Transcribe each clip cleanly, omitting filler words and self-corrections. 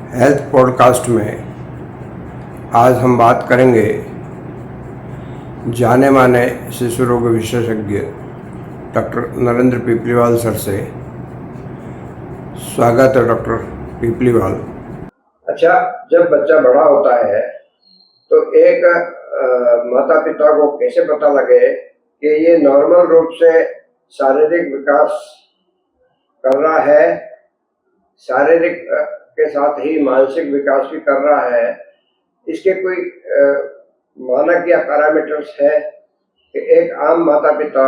Health podcast में आज हम बात करेंगे जाने माने शिशु रोग विशेषज्ञ डॉक्टर नरेंद्र पीपलीवाल सर से। स्वागत है डॉक्टर पीपलीवाल। अच्छा, जब बच्चा बड़ा होता है तो एक माता पिता को कैसे पता लगे कि ये नॉर्मल रूप से शारीरिक विकास कर रहा है, शारीरिक के साथ ही मानसिक विकास भी कर रहा है, इसके कोई मानक या पैरामीटर्स है कि एक आम माता पिता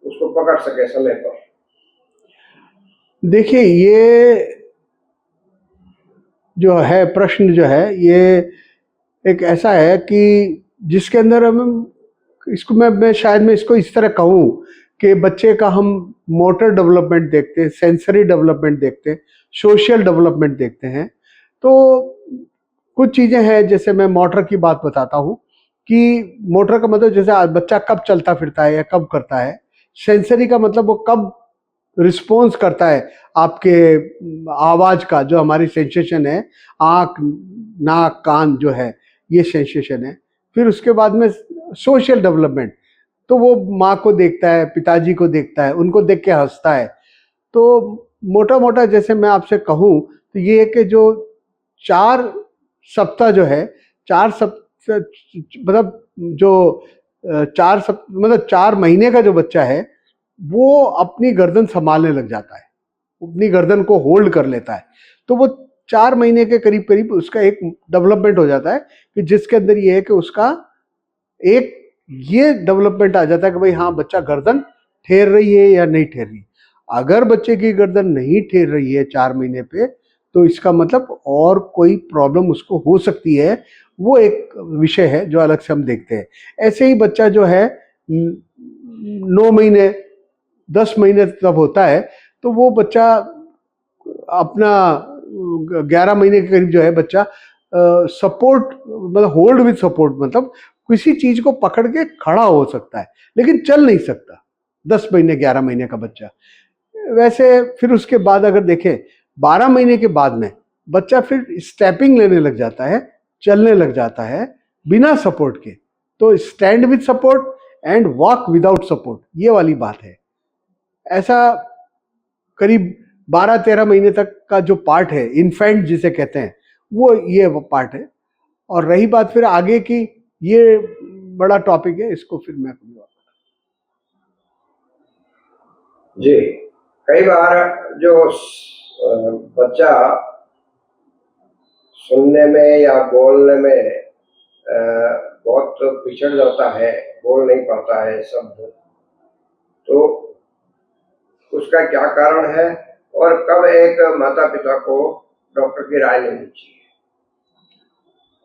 उसको पकड़ सके समय पर? देखिए, ये जो है प्रश्न जो है ये एक ऐसा है कि जिसके अंदर हम इसको मैं शायद मैं इसको इस तरह कहूँ कि बच्चे का हम मोटर डेवलपमेंट देखते हैं, सेंसरी डेवलपमेंट देखते हैं, सोशल डेवलपमेंट देखते हैं। तो कुछ चीज़ें हैं, जैसे मैं मोटर की बात बताता हूँ कि मोटर का मतलब जैसे बच्चा कब चलता फिरता है या कब करता है। सेंसरी का मतलब वो कब रिस्पॉन्स करता है आपके आवाज़ का, जो हमारी सेंसेशन है, आँख नाक कान जो है ये सेंसेशन है। फिर उसके बाद में सोशल डेवलपमेंट, तो वो माँ को देखता है, पिताजी को देखता है, उनको देख के हंसता है। तो मोटा मोटा जैसे मैं आपसे कहूँ तो ये है कि जो 4 सप्ताह जो है, 4 सप्ताह मतलब जो 4 महीने का जो बच्चा है वो अपनी गर्दन संभालने लग जाता है, अपनी गर्दन को होल्ड कर लेता है। तो वो 4 महीने के करीब करीब उसका एक डेवलपमेंट हो जाता है कि जिसके अंदर ये है कि उसका एक ये डेवलपमेंट आ जाता है कि भाई हाँ, बच्चा गर्दन ठेर रही है या नहीं ठेर रही। अगर बच्चे की गर्दन नहीं ठेर रही है 4 महीने पे, तो इसका मतलब और कोई प्रॉब्लम उसको हो सकती है। वो एक विषय है जो अलग से हम देखते हैं। ऐसे ही बच्चा जो है 9 महीने 10 महीने तब होता है, तो वो बच्चा अपना 11 महीने के करीब जो है बच्चा सपोर्ट मतलब होल्ड विद सपोर्ट, मतलब किसी चीज को पकड़ के खड़ा हो सकता है लेकिन चल नहीं सकता। 10 महीने 11 महीने का बच्चा। वैसे फिर उसके बाद अगर देखें 12 महीने के बाद में बच्चा फिर स्टेपिंग लेने लग जाता है, चलने लग जाता है बिना सपोर्ट के। तो stand with support and walk without support, ये वाली बात है। ऐसा करीब 12-13 महीने तक का जो पार्ट है, इन्फेंट जिसे कहते हैं, वो पार्ट है। और रही बात फिर आगे की, ये बड़ा टॉपिक है, इसको फिर मैं कभी और। जी, कई बार जो बच्चा सुनने में या बोलने में बहुत पिछड़ जाता है, बोल नहीं पाता है शब्द, तो उसका क्या कारण है और कब एक माता पिता को डॉक्टर की राय लेनी चाहिए?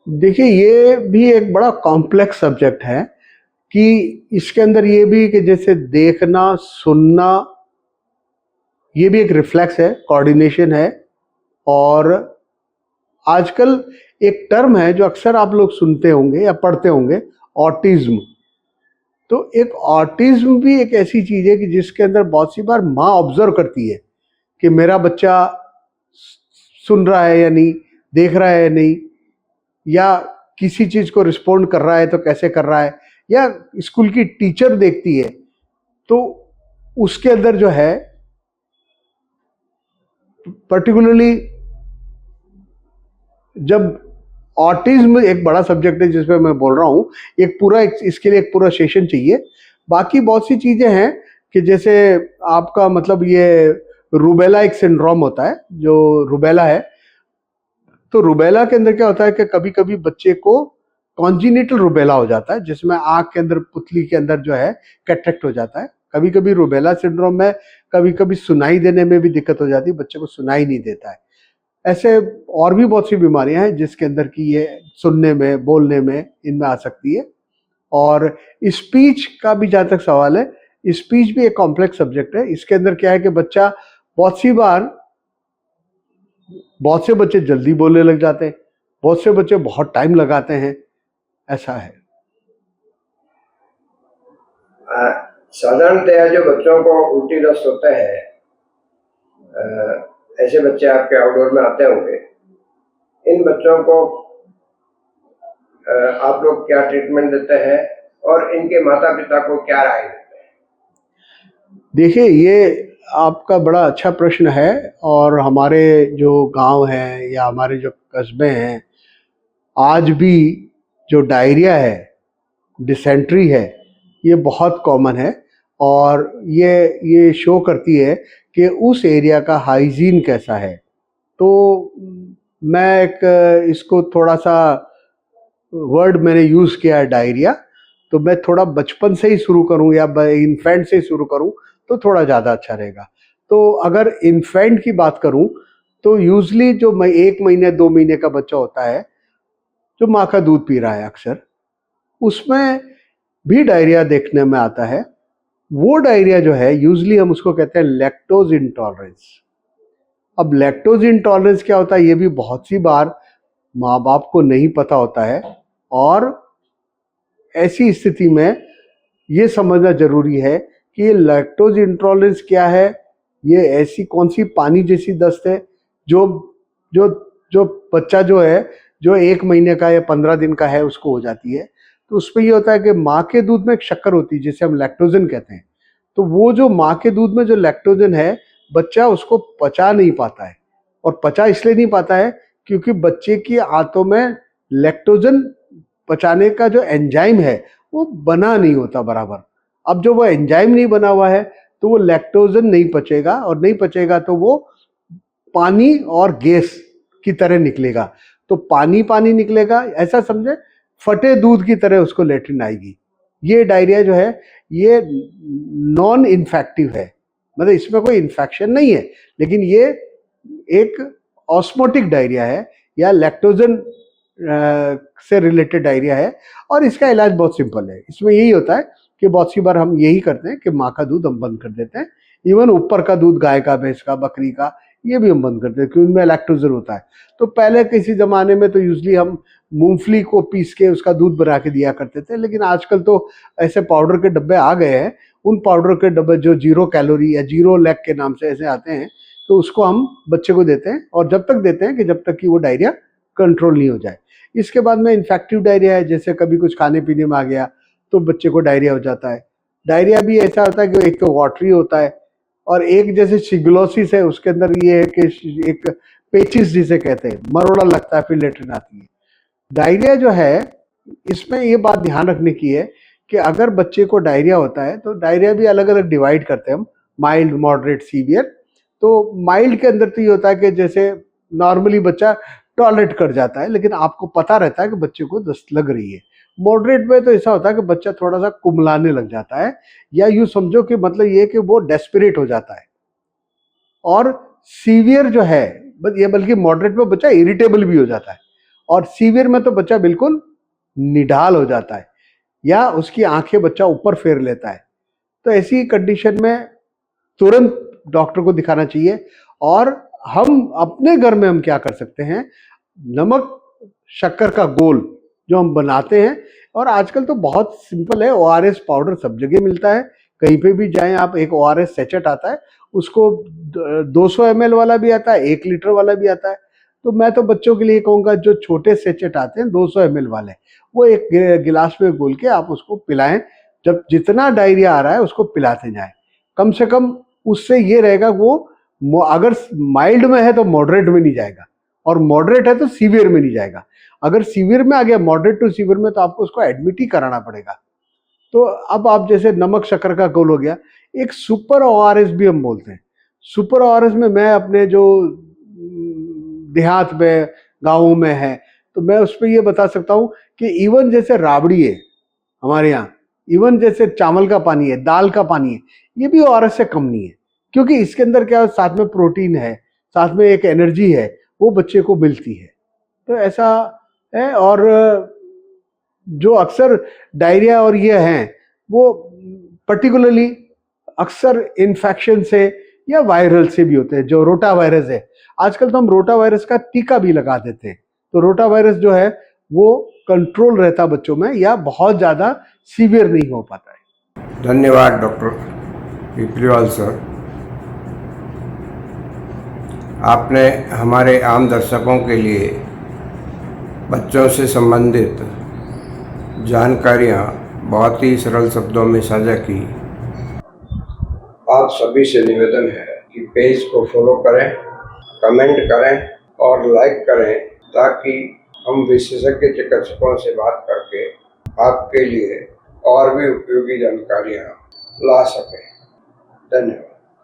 देखिए, ये भी एक बड़ा कॉम्प्लेक्स सब्जेक्ट है कि इसके अंदर ये भी कि जैसे देखना सुनना, ये भी एक रिफ्लेक्स है, कोऑर्डिनेशन है। और आजकल एक टर्म है जो अक्सर आप लोग सुनते होंगे या पढ़ते होंगे, ऑटिज्म। तो एक ऑटिज्म भी एक ऐसी चीज है कि जिसके अंदर बहुत सी बार माँ ऑब्जर्व करती है कि मेरा बच्चा सुन रहा है या नहीं, देख रहा है या नहीं, या किसी चीज को रिस्पोंड कर रहा है तो कैसे कर रहा है, या स्कूल की टीचर देखती है। तो उसके अंदर जो है पर्टिकुलरली जब ऑटिज्म एक बड़ा सब्जेक्ट है जिसमें मैं बोल रहा हूँ, इसके लिए एक पूरा सेशन चाहिए। बाकी बहुत सी चीजें हैं कि जैसे आपका मतलब ये रूबेला एक सिंड्रोम होता है, जो रूबेला है। तो रूबेला के अंदर क्या होता है कि कभी कभी बच्चे को कॉन्जिनिटल रूबेला हो जाता है, जिसमें आंख के अंदर पुतली के अंदर जो है कैटरेक्ट हो जाता है। कभी कभी रूबेला सिंड्रोम में कभी कभी सुनाई देने में भी दिक्कत हो जाती है, बच्चे को सुनाई नहीं देता है। ऐसे और भी बहुत सी बीमारियां हैं जिसके अंदर की ये सुनने में बोलने में इनमें आ सकती है। और स्पीच का भी जहाँ तक सवाल है, स्पीच भी एक कॉम्प्लेक्स सब्जेक्ट है। इसके अंदर क्या है कि बच्चा बहुत से बच्चे जल्दी बोलने लग जाते हैं, बहुत से बच्चे बहुत टाइम लगाते हैं, ऐसा है। साधारणतः जो बच्चों को उल्टी दस्त होता है, ऐसे बच्चे आपके आउटडोर में आते होंगे, इन बच्चों को आप लोग क्या ट्रीटमेंट देते हैं और इनके माता पिता को क्या राय देते हैं? देखिए, ये आपका बड़ा अच्छा प्रश्न है। और हमारे जो गांव हैं या हमारे जो कस्बे हैं, आज भी जो डायरिया है, डिसेंट्री है, ये बहुत कॉमन है। और ये शो करती है कि उस एरिया का हाइजीन कैसा है। तो मैं इसको थोड़ा सा वर्ड मैंने यूज़ किया है, डायरिया। तो मैं थोड़ा बचपन से ही शुरू करूं या इन्फेंट से ही शुरू करूं तो थोड़ा ज़्यादा अच्छा रहेगा। तो अगर इन्फेंट की बात करूं तो यूजली जो 1 महीने 2 महीने का बच्चा होता है, जो माँ का दूध पी रहा है अक्सर, उसमें भी डायरिया देखने में आता है। वो डायरिया जो है यूजली हम उसको कहते हैं लैक्टोज इंटॉलरेंस। अब लैक्टोज इंटॉलरेंस क्या होता है, ये भी बहुत सी बार माँ बाप को नहीं पता होता है। और ऐसी स्थिति में ये समझना जरूरी है कि ये लैक्टोज इंटॉलरेंस क्या है। ये ऐसी कौन सी पानी जैसी दस्त है जो जो जो बच्चा जो है, जो 1 महीने का या 15 दिन का है, उसको हो जाती है। तो उसमें ये होता है कि माँ के दूध में एक शक्कर होती है जिसे हम लैक्टोजन कहते हैं। तो वो जो माँ के दूध में जो लैक्टोजन है, बच्चा उसको पचा नहीं पाता है। और पचा इसलिए नहीं पाता है क्योंकि बच्चे की आंतों में लैक्टोजन पचाने का जो एंजाइम है वो बना नहीं होता बराबर। अब जो वो एंजाइम नहीं बना हुआ है तो वो लैक्टोजन नहीं पचेगा, और नहीं पचेगा तो वो पानी और गैस की तरह निकलेगा। तो पानी पानी निकलेगा, ऐसा समझे फटे दूध की तरह उसको लेट्रिन आएगी। ये डायरिया जो है ये नॉन इन्फेक्टिव है, मतलब इसमें कोई इन्फेक्शन नहीं है, लेकिन ये एक ऑस्मोटिक डायरिया है या लैक्टोजन से रिलेटेड डायरिया है। और इसका इलाज बहुत सिंपल है। इसमें यही होता है कि बहुत सी बार हम यही करते हैं कि माँ का दूध हम बंद कर देते हैं। इवन ऊपर का दूध, गाय का, भैंस का, बकरी का, ये भी हम बंद कर देते हैं क्योंकि उनमें लैक्टोजन होता है। तो पहले किसी ज़माने में तो यूजली हम मूंगफली को पीस के उसका दूध बना के दिया करते थे, लेकिन आजकल तो ऐसे पाउडर के डब्बे आ गए हैं। उन पाउडर के डब्बे जो 0 कैलोरी या 0 लैक के नाम से ऐसे आते हैं, तो उसको हम बच्चे को देते हैं। और जब तक देते हैं कि जब तक कि वो डायरिया कंट्रोल नहीं हो जाए। इसके बाद में इन्फेक्टिव डायरिया है, जैसे कभी कुछ खाने पीने में आ गया तो बच्चे को डायरिया हो जाता है। डायरिया भी ऐसा होता है कि एक तो वाटरी होता है, और एक जैसे शिग्लोसिस है, उसके अंदर ये है कि एक पेचिस जिसे कहते हैं, मरोड़ा लगता है, फिर लेट्रिन आती है। डायरिया जो है, इसमें ये बात ध्यान रखने की है कि अगर बच्चे को डायरिया होता है तो डायरिया भी अलग अलग डिवाइड करते हैं हम, माइल्ड, मॉडरेट, सीवियर। तो माइल्ड के अंदर तो ये होता है कि जैसे नॉर्मली बच्चा टॉयलेट कर जाता है, लेकिन आपको पता रहता है कि बच्चे को दस्त लग रही है। मॉडरेट में तो ऐसा होता है कि बच्चा थोड़ा सा कुमलाने लग जाता है, या यूँ समझो कि मतलब ये कि वो डेस्परेट हो जाता है। और सीवियर जो है, ये बल्कि मॉडरेट में बच्चा इरिटेबल भी हो जाता है, और सीवियर में तो बच्चा बिल्कुल निढाल हो जाता है, या उसकी आंखें बच्चा ऊपर फेर लेता है। तो ऐसी कंडीशन में तुरंत डॉक्टर को दिखाना चाहिए। और हम अपने घर में हम क्या कर सकते हैं, नमक शक्कर का घोल जो हम बनाते हैं, और आजकल तो बहुत सिंपल है, ORS पाउडर सब जगह मिलता है। कहीं पे भी जाएं आप, एक ORS सेचेट आता है, उसको 200 ml वाला भी आता है, 1 लीटर वाला भी आता है। तो मैं तो बच्चों के लिए कहूँगा, जो छोटे सेचेट आते हैं 200 ml वाले, वो एक गिलास में घोल के आप उसको पिलाएं। जब जितना डायरिया आ रहा है उसको पिलाते जाएं। कम से कम उससे ये रहेगा, वो अगर माइल्ड में है तो मॉडरेट में नहीं जाएगा, और मॉडरेट है तो सीवियर में नहीं जाएगा। अगर सीवियर में आ गया, मॉडरेट टू सीवियर में, तो आपको उसको एडमिट ही कराना पड़ेगा। तो अब आप जैसे नमक शक्कर का घोल हो गया, एक सुपर ORS भी हम बोलते हैं। सुपर ORS में मैं अपने जो देहात में, गाँवों में है, तो मैं उस पर ये बता सकता हूँ कि इवन जैसे राबड़ी है हमारे यहाँ, इवन जैसे चावल का पानी है, दाल का पानी है, ये भी ORS से कम नहीं है। क्योंकि इसके अंदर क्या, साथ में प्रोटीन है, साथ में एक एनर्जी है, वो बच्चे को मिलती है। तो ऐसा है। और जो अक्सर डायरिया और ये हैं, वो पर्टिकुलरली अक्सर इन्फेक्शन से या वायरल से भी होते हैं। जो रोटा वायरस है, आजकल तो हम रोटा वायरस का टीका भी लगा देते हैं। तो रोटा वायरस जो है वो कंट्रोल रहता बच्चों में, या बहुत ज़्यादा सीवियर नहीं हो पाता है। धन्यवाद डॉक्टर पिपलीवाल सर। आपने हमारे आम दर्शकों के लिए बच्चों से संबंधित जानकारियाँ बहुत ही सरल शब्दों में साझा की। आप सभी से निवेदन है कि पेज को फॉलो करें, कमेंट करें और लाइक करें, ताकि हम विशेषज्ञ चिकित्सकों से बात करके आपके लिए और भी उपयोगी जानकारियाँ ला सकें। धन्यवाद।